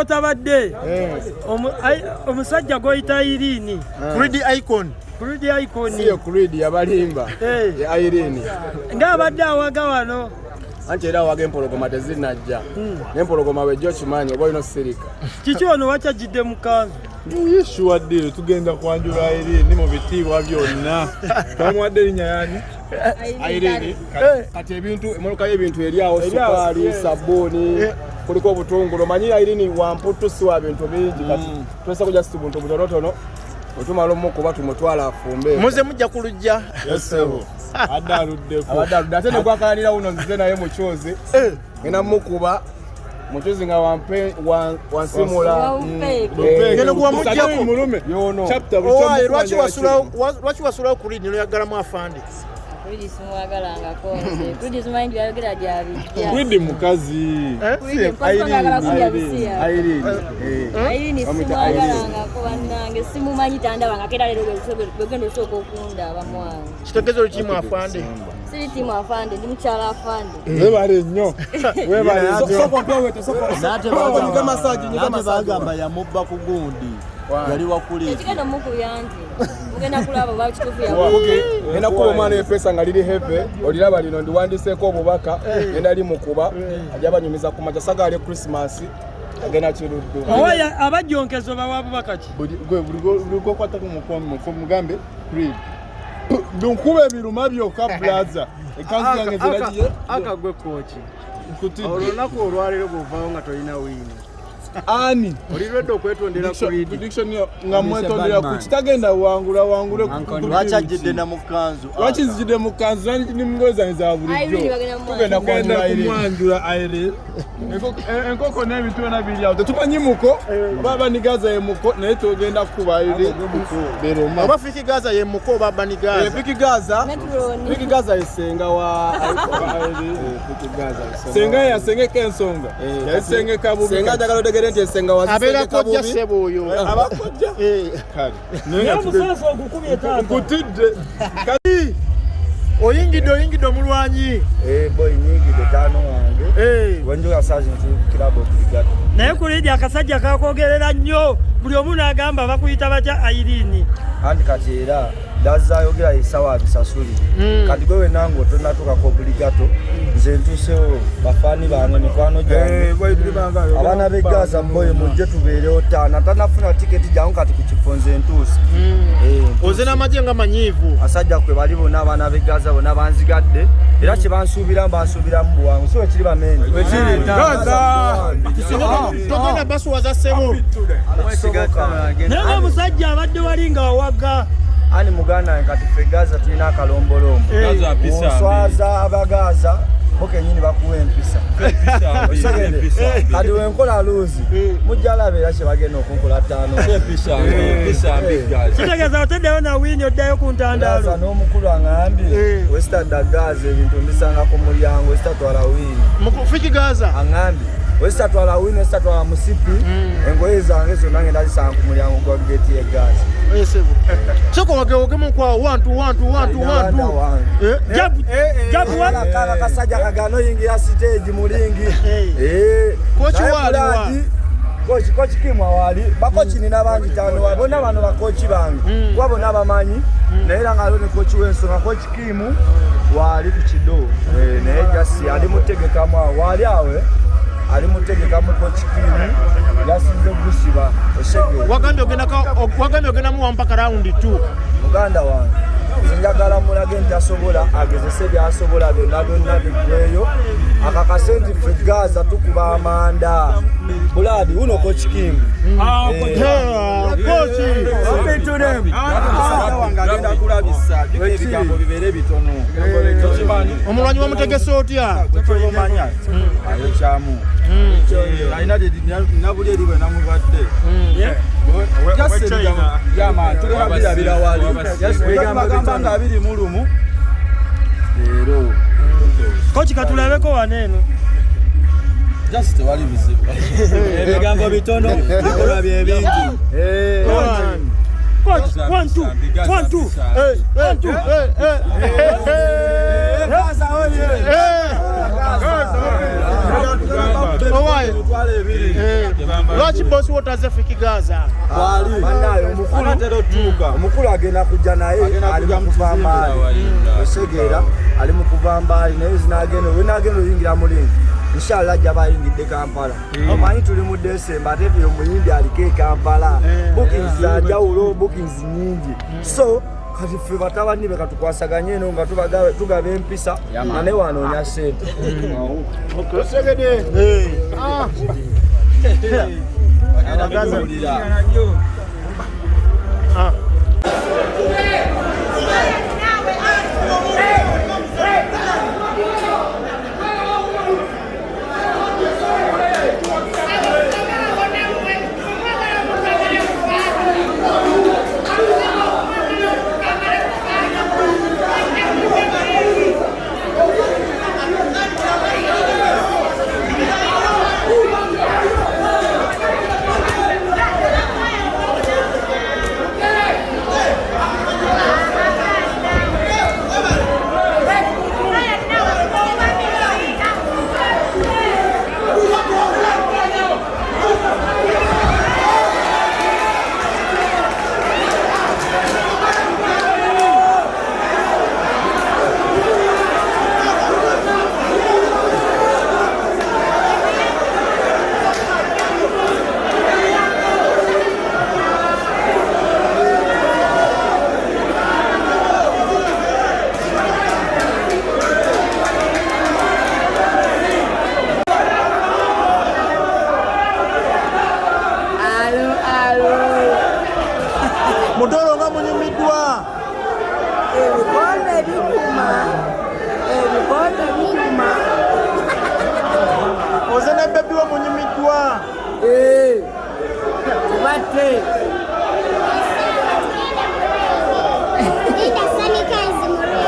kotabadde omusajja goyita Irene Creed icon siyo Creed yabalimba ya Irene ng'abadde awaga wano anti era awaga empologoma tezinajja n'empologoma bwejjo kimanyi oba olina sirika kiki ono wakyajjidde mu kanzu yeshuwa ddiro tugenda kwanjula Irene mu bitiibwa byonna twamuwadde erinnya yani Irene kati ebintu emmotoka y'ebintu eri awo sukaali sabbuuni kuliko obutungulu manyi Irene wamputu si wa bintu bingi kati twesa kujja situ buntu butonotono otumala omukuba tumutwala afumbe muze mujja kulujja yesebo addaluddeko ate ne gwakalanira wuno nzize naye mukyozi ngenda mukuba mutuzi nga wansimula ngeno kuwa mujjako mulume yono lwaki wasulawo Creed noyagalamu afande Creed mukazi kitegezo kimu afande Timu afande ndi mchala afande webale nnyo nate bagamba yamubba ku gundi yali wakulira ekigenda muku yange mugenda kulaba bakitufu ngenda kuba omwana epesa nga liri heve oliraba lino ndiwandiseeko obubaka ngenda limukuba ajja banyumiza ku makya sagaali Christmas agenda kiruddu oya abajjonkezo bawa bubaka ki buliko kwatako mugambe Creed nkuba ebiruma byokka blaza ekanzu yange ziragiye akagwe kochi nkutidde olunaku olwaliro bwovaawo nga tolina wiini ani olirwedde okwetondera prediction nga mwetondera ku kitagenda wangula lwaki ajjidde na mu kanzu lwaki zijjidde mu kanzu nimngoza za bulijjo tugenda kumwanjula Irene enkoko n'ebintu byonna biri awo tetumanyi muko baba nigaza ye muko naye tugenda kukuba Irene beroma oba Fiki Gaza ye muko oba Banigaza Fiki Gaza esenga wa senga yasengeka ensonga yasengeka bubi senga njagala nti esenga abeera kojja ssebo oyo abakojja kale naye omusaafu ogukubye taata nkutidde oyingidde omulwanyi boy nyingidde tano wange wenjoga sazi nti kirabo kuligato naye Creed akasajja kakogerera nnyo buli omu n'agamba bakuyita batya Irene andi kati era ndazayogera esawa bisasuli kati gwe wenango tonatuka ko obligato nze ntusewo bafani bange mikwano gyange abaana b'Egaza mboye mujje tubeerewo taana tanafuna tiketi jangu kati ku kifo nze ntuuse oze n'amagye nga manyiivu asajja kwe bali bonna abaana b'Egaza bonna banzigadde era kye bansuubiramu buwangu so ekiri bamenyi togenda basuwaza ssebo naye omusajja abadde wali nga wawaga ani muganda kati ffe Gaza tulina akalombolombo oswaza abagaza bokenyini bakuwa empisa kati wenkola luuzi mujja alaba era kye bagenda okunkola ttaano kitegeeza oteddeyo na wiini oddayo ku ntandaalo n'omukulu aŋambye wesitadde Gaza ebintu mbisanga ku mulyango wesitatwala wiini Fiki Gaza aŋambye wesitatwala wiini wesitatwala musipi engoye zange zonna ngenda zisanga ku mulyango gwa geeti ye Gaza soko wagewogemu kwa wantu kala kasajja kagano yingira stage mulingi kochi wali kochi kimwa wali bakochi nina bangi tano wabona bano bakochi bangi wabona bamanyi naye ngalo ne kochi wensonga kochi kimu wali kuchido naye jasi ali mutegeka mwa wali awe ali mutegeka mu kochi kimu yasinze gusiba oshege wagambye ogenda muwa mpaka round 2 muganda wange njagala mulage nti asobola agezese byasobola byonna biggweyo akakasenti ffe Gaza tukuba amanda buladi uno kochi kimu agenda kulabisa ebigambo bibeere bitono omulwanyi wamutegese otya omanya ayo kyamu alina nabuli eriwe namubadde tulabirabira wali bagamba nga abiri mulumu leero kochi katulabeko waneeno just tewali bizibu ebigambo bitono bikolwa bye bingi Coach, 1 2 Gaza oye Lwaki bosi wotaze fikigaza? Banaye omukulu agenda kujja naye ali mu kuva mbaali. Osegera ali mu kuva mbaali naye zinagenda wenagenda oyingira mulingi. Inshallah ajja bayingidde Kampala. Omanyi tuli mu December ate byo muyindi aliko Kampala. Bookings za jawulo, bookings nyingi. So kati ffe batabani be katukwasaganye eno nga tugaba empisa nane wanoonya ssente. Osegede. Mudolo nga munyumiddwa. Ebikonde bikuma. Oze ne bebi wo munyumiddwa. Bate. Ita sanitize mure.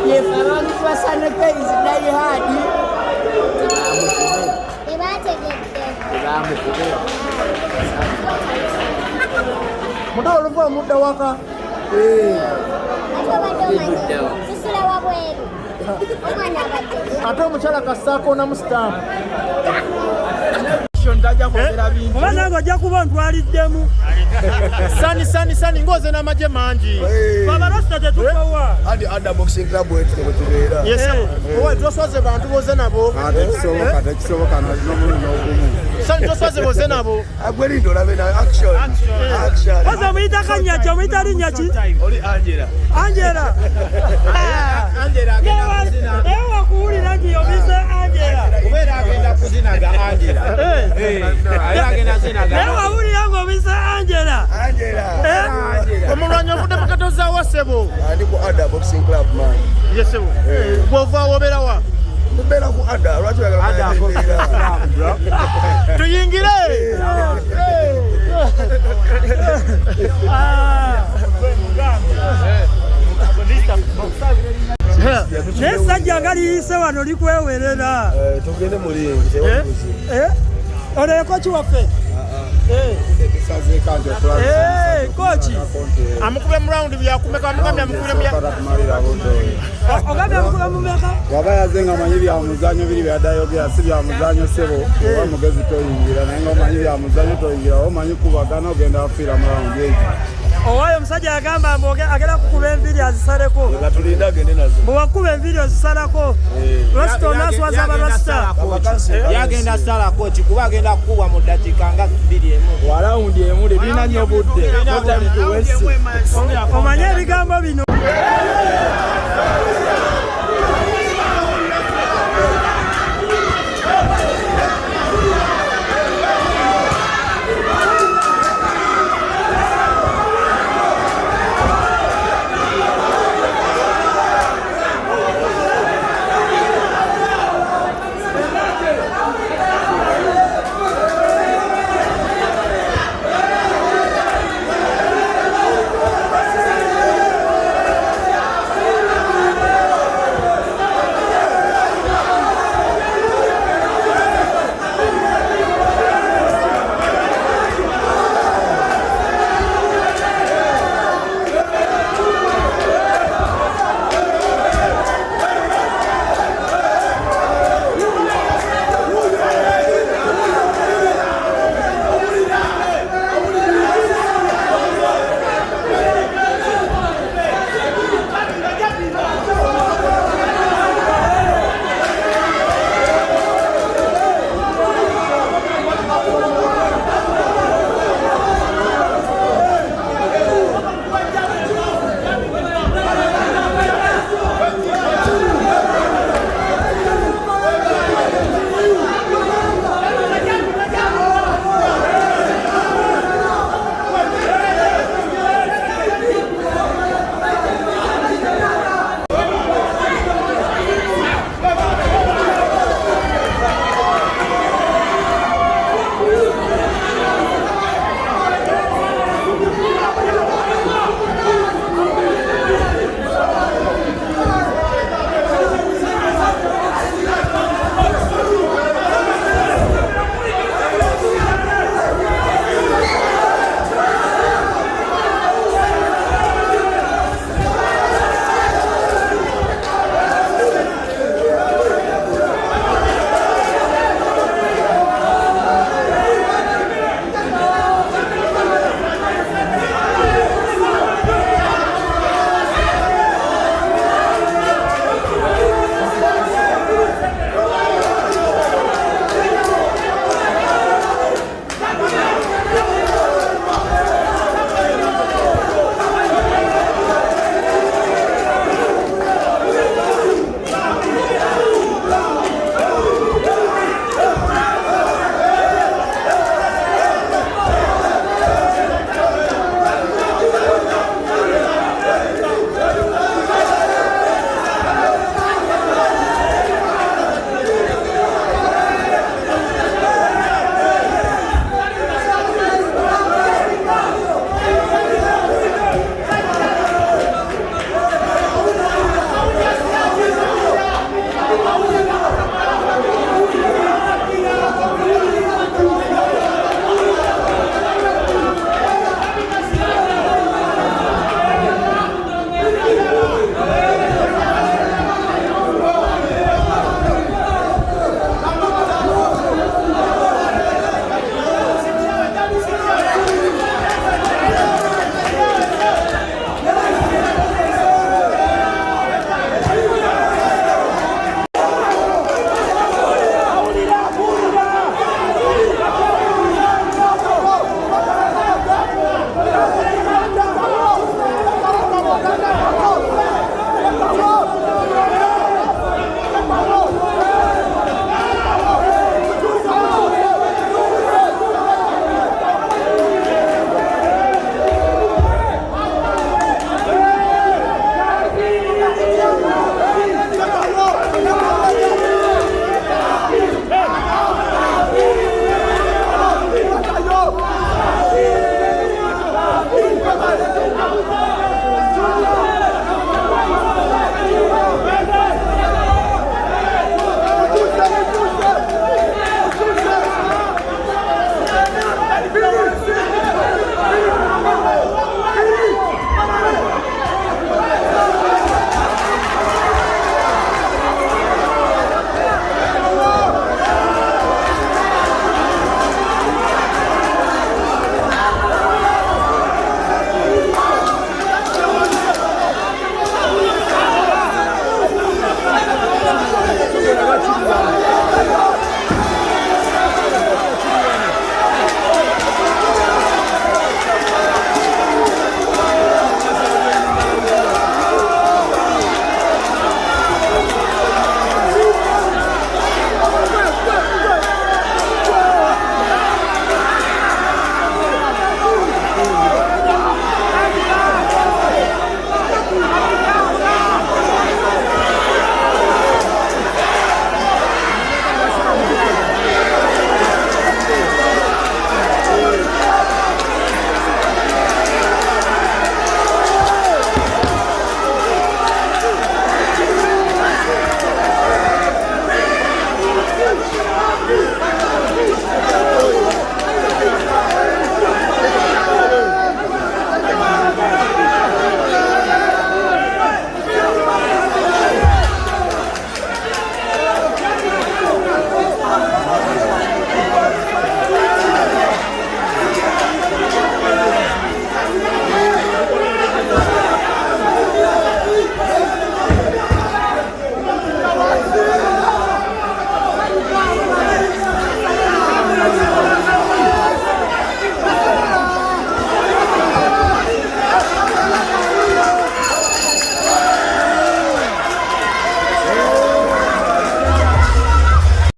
Yefarani kwa sanitize dai hadi. Ibategedde. Mudolo luva mudda waka. Tusula wabweru. Omwana abadde. Ate omukyala kasaako na mustamp. Obana ng'ojja kuba ntwaliddemu. Sani ngoze n'amagye mangi. Abarasta tetukowa. Andi Ada Boxing Club wetu tebetubeera. Yes. Owe toswaze bantu boze nabo. Tekisoboka n'ogumu. Sani toswaze boze nabo. Agwerindo olabe na action. Oze omuyita Kanyaki, omuyita linnya ki? Oli Angela. Angela. Naye wakuwulira nti yomise Angela. Kubeera agenda kuzinaga Angela. Naye wawulira ng'omise Angela. Omulwanyi ovudde mu katoza wa ssebo. Ndi ku Ada Boxing Club man. Ye ssebo. Bw'ovaawo obeera wa? Tubeera ku Ada, lwaki oyagala kubeera? Tuyingire. Naye sajja nga liyise wano likwewerera. Tugende mulingi. Ono kochi waffe. Kochi. Amukube mu round byakumeka amugambye amukube mu ogambye amukube mu meka. Waba yazenga amanyi bya muzanyo biri byadayogera si bya muzanyo ssebo oba mugezi toyingira naye nga omanyi bya muzanyo toyingira omanyi kubagana ogenda afiira mu round eyo. Owayo omusajja yagamba agenda kukuba enviiri azisaleko. Nga tulinda agende nazo. Bwewakuba enviiri ozisalako. Lwaki tonaaswaza abalwasita? Yagenda sala kochi kuba agenda kukuba mu ddakiika nga 2 Walawundi emu tebirina nnyo budde. Omanye ebigambo bino.